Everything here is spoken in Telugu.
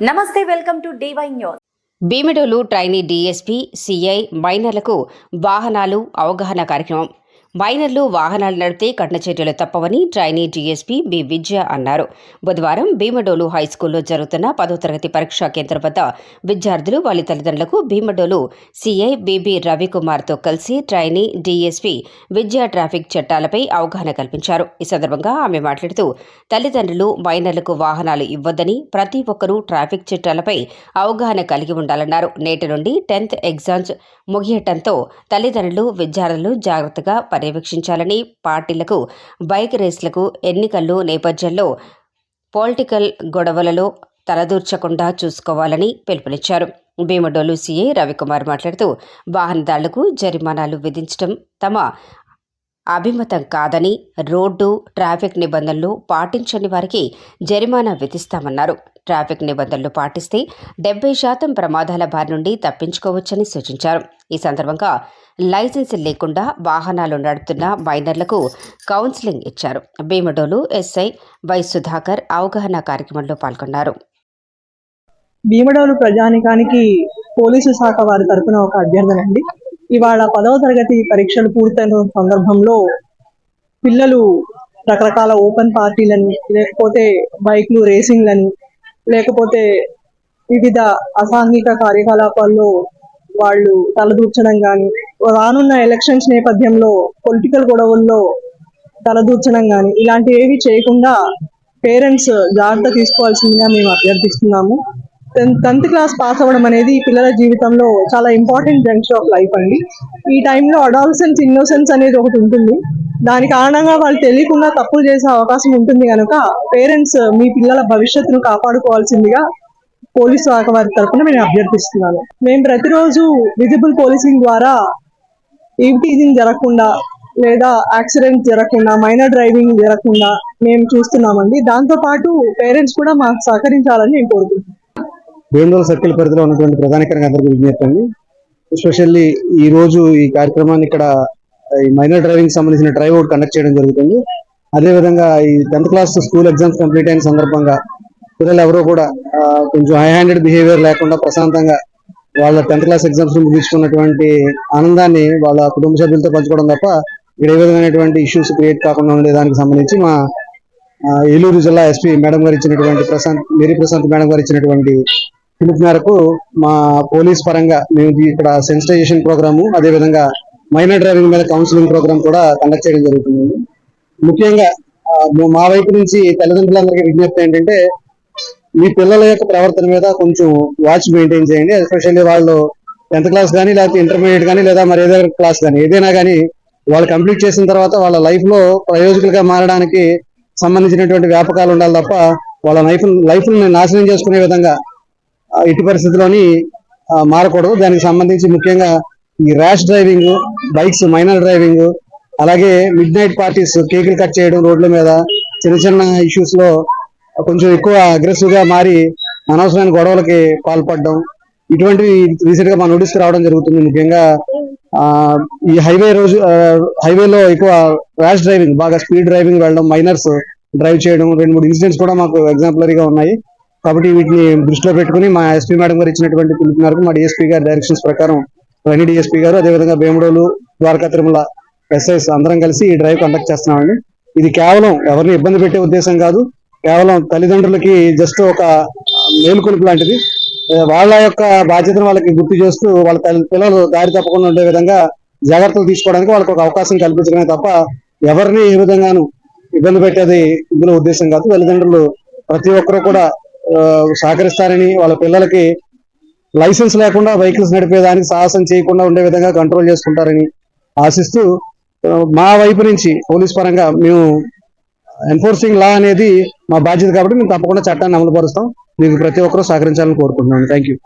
నమస్తే, welcome to DY news. Bhimadolu trainee DSP CI మైనర్లకు వాహనాలు అవగాహన కార్యక్రమం. మైనర్లు వాహనాలు నడిపితే కఠిన చర్యలు తప్పవని ట్రైనీ డీఎస్పీ బి విజయ అన్నారు. బుధవారం భీమడోలు హైస్కూల్లో జరుగుతున్న 10వ తరగతి పరీక్షా కేంద్రం వద్ద విద్యార్థులు వాళ్ళ తల్లిదండ్రులకు భీమడోలు సిఐ బిబి రవికుమార్తో కలిసి ట్రైనీ డీఎస్పీ విద్యా ట్రాఫిక్ చట్టాలపై అవగాహన కల్పించారు. ఈ సందర్భంగా ఆమె మాట్లాడుతూ తల్లిదండ్రులు మైనర్లకు వాహనాలు ఇవ్వొద్దని, ప్రతి ఒక్కరూ ట్రాఫిక్ చట్టాలపై అవగాహన కలిగి ఉండాలన్నారు. నేటి నుండి 10th ఎగ్జామ్స్ ముగియటంతో తల్లిదండ్రులు విద్యార్థులు జాగ్రత్తగా పర్యవేక్షించాలని, పార్టీలకు, బైక్ రేస్లకు, ఎన్నికల్లో నేపథ్యంలో పొలిటికల్ గొడవలలో తలదూర్చకుండా చూసుకోవాలని పిలుపునిచ్చారు. భీమడోలు సీఐ రవికుమార్ మాట్లాడుతూ వాహనదారులకు జరిమానాలు విధించడం తమ అభిమతం కాదని, రోడ్డు ట్రాఫిక్ నిబంధనలు పాటించని వారికి జరిమానా విధిస్తామన్నారు. ట్రాఫిక్ నిబంధనలు పాటిస్తే 70% ప్రమాదాల బారి నుండి తప్పించుకోవచ్చని సూచించారు. ఈ సందర్భంగా లైసెన్స్ లేకుండా వాహనాలు నడుపుతున్న మైనర్లకు కౌన్సిలింగ్ ఇచ్చారు. భీమడోలు ఎస్ఐ వై సుధాకర్ అవగాహన కార్యక్రమంలో పాల్గొన్నారు. భీమడోలు ప్రజానికానికి పోలీసు శాఖ వారి తరపున ఒక అభ్యర్థన అండి. ఇవాళ 10వ తరగతి పరీక్షలు పూర్తయిన సందర్భంలో పిల్లలు రకరకాల ఓపెన్ పార్టీలని, లేకపోతే బైక్లు రేసింగ్లని, లేకపోతే వివిధ అసాంఘిక కార్యకలాపాల్లో వాళ్ళు తలదూర్చడం కానీ, రానున్న ఎలక్షన్స్ నేపథ్యంలో పొలిటికల్ గొడవల్లో తలదూర్చడం కానీ ఇలాంటివి ఏవి చేయకుండా పేరెంట్స్ జాగ్రత్త తీసుకోవాల్సిందిగా మేము అభ్యర్థిస్తున్నాము. 10th క్లాస్ పాస్ అవ్వడం అనేది పిల్లల జీవితంలో చాలా ఇంపార్టెంట్ జంక్షన్ ఆఫ్ లైఫ్ అండి. ఈ టైంలో అడాలసెన్స్ ఇన్నోసెన్స్ అనేది ఒకటి ఉంటుంది. దాని కారణంగా వాళ్ళు తెలియకుండా తప్పులు చేసే అవకాశం ఉంటుంది కనుక పేరెంట్స్ మీ పిల్లల భవిష్యత్తును కాపాడుకోవాల్సిందిగా పోలీసు శాఖ వారి తరఫున నేను అభ్యర్థిస్తున్నాను. మేము ప్రతిరోజు విజిబుల్ పోలీసింగ్ ద్వారా ఈవ్టీజింగ్ జరగకుండా, లేదా యాక్సిడెంట్ జరగకుండా, మైనర్ డ్రైవింగ్ జరగకుండా మేము చూస్తున్నామండి. దాంతోపాటు పేరెంట్స్ కూడా మాకు సహకరించాలని నేను కోరుకుంటున్నాను. భీమడోలు సర్కిల్ పరిధిలో ఉన్నటువంటి ప్రధానికంగా అందరికీ విజ్ఞప్తి అండి. ఎస్పెషల్లీ ఈ రోజు ఈ కార్యక్రమాన్ని ఇక్కడ ఈ మైనర్ డ్రైవింగ్ సంబంధించిన డ్రైవ్ అవుట్ కండక్ట్ చేయడం జరుగుతుంది. అదేవిధంగా ఈ 10th class school exams complete అయిన సందర్భంగా పిల్లలు ఎవరో కూడా కొంచెం హై హ్యాండెడ్ బిహేవియర్ లేకుండా ప్రశాంతంగా వాళ్ళ 10th క్లాస్ ఎగ్జామ్స్ ముగించుకున్నటువంటి ఆనందాన్ని వాళ్ళ కుటుంబ సభ్యులతో పంచుకోవడం తప్ప ఇక్కడ ఏ విధమైనటువంటి ఇష్యూస్ క్రియేట్ కాకుండా ఉండే దానికి సంబంధించి మా ఏలూరు జిల్లా ఎస్పీ మేడం గారు ఇచ్చినటువంటి మేరీ ప్రశాంత్ మేడం గారు ఇచ్చినటువంటి పిలుపు మేరకు మా పోలీస్ పరంగా మేము ఇక్కడ సెన్సిటైజేషన్ ప్రోగ్రాము, అదేవిధంగా మైనర్ డ్రైవింగ్ మీద కౌన్సిలింగ్ ప్రోగ్రామ్ కూడా కండక్ట్ చేయడం జరుగుతుంది. ముఖ్యంగా మా వైపు నుంచి తల్లిదండ్రులందరికీ విజ్ఞప్తి ఏంటంటే, మీ పిల్లల యొక్క ప్రవర్తన మీద కొంచెం వాచ్ మెయింటైన్ చేయండి. ఎస్పెషల్లీ వాళ్ళు 10th క్లాస్ కానీ, లేకపోతే ఇంటర్మీడియట్ కానీ, లేదా మరి ఏదైనా క్లాస్ కానీ ఏదైనా కానీ వాళ్ళు కంప్లీట్ చేసిన తర్వాత వాళ్ళ లైఫ్ లో ప్రయోజకులుగా మారడానికి సంబంధించినటువంటి వ్యాపకాలు ఉండాలి తప్ప వాళ్ళ లైఫ్ ని నాశనం చేసుకునే విధంగా ఇటు పరిస్థితిలోని మారకూడదు. దానికి సంబంధించి ముఖ్యంగా ఈ rash driving, bikes minor driving, అలాగే మిడ్ నైట్ పార్టీస్, కేకులు కట్ చేయడం రోడ్ల మీద, చిన్న చిన్న ఇష్యూస్ లో కొంచెం ఎక్కువ అగ్రెసివ్ గా మారి అనవసరమైన గొడవలకి పాల్పడడం, ఇటువంటివి రీసెంట్ గా మా నోటీస్ రావడం జరుగుతుంది. ముఖ్యంగా ఈ హైవేలో ఎక్కువ ర్యాష్ డ్రైవింగ్, బాగా స్పీడ్ డ్రైవింగ్ వెళ్ళడం, మైనర్స్ డ్రైవ్ చేయడం, 2-3 ఇన్సిడెంట్స్ కూడా మాకు ఎగ్జాంపులరీగా ఉన్నాయి. కాబట్టి వీటిని దృష్టిలో పెట్టుకుని మా ఎస్పీ మేడం గారు ఇచ్చినటువంటి పిలుపు మేరకు మా డిఎస్పీ గారి డైరెక్షన్స్ ప్రకారం ట్రైనీ డిఎస్పీ గారు, అదేవిధంగా భీమడోలు, ద్వారకా తిరుమల ఎస్ఐస్ అందరం కలిసి ఈ డ్రైవ్ కండక్ట్ చేస్తున్నామండి. ఇది కేవలం ఎవరిని ఇబ్బంది పెట్టే ఉద్దేశం కాదు, కేవలం తల్లిదండ్రులకి జస్ట్ ఒక మేలుకొలుపు లాంటిది. వాళ్ళ యొక్క బాధ్యతను వాళ్ళకి గుర్తు చేస్తూ వాళ్ళ పిల్లలు దారి తప్పకుండా ఉండే విధంగా జాగ్రత్తలు తీసుకోవడానికి వాళ్ళకి ఒక అవకాశం కల్పించడమే తప్ప ఎవరిని ఏ విధంగానూ ఇబ్బంది పెట్టేది ఇందులో ఉద్దేశం కాదు. తల్లిదండ్రులు ప్రతి ఒక్కరూ కూడా సహకరిస్తారని, వాళ్ళ పిల్లలకి లైసెన్స్ లేకుండా వెహికల్స్ నడిపేదానికి సాహసం చేయకుండా ఉండే విధంగా కంట్రోల్ చేసుకుంటారని ఆశిస్తూ, మా వైపు నుంచి పోలీస్ పరంగా మేము ఎన్ఫోర్సింగ్ లా అనేది మా బాధ్యత కాబట్టి మేము తప్పకుండా చట్టాన్ని అమలు పరుస్తాం. మీకు ప్రతి ఒక్కరూ సహకరించాలని కోరుకుంటున్నాను. Thank you.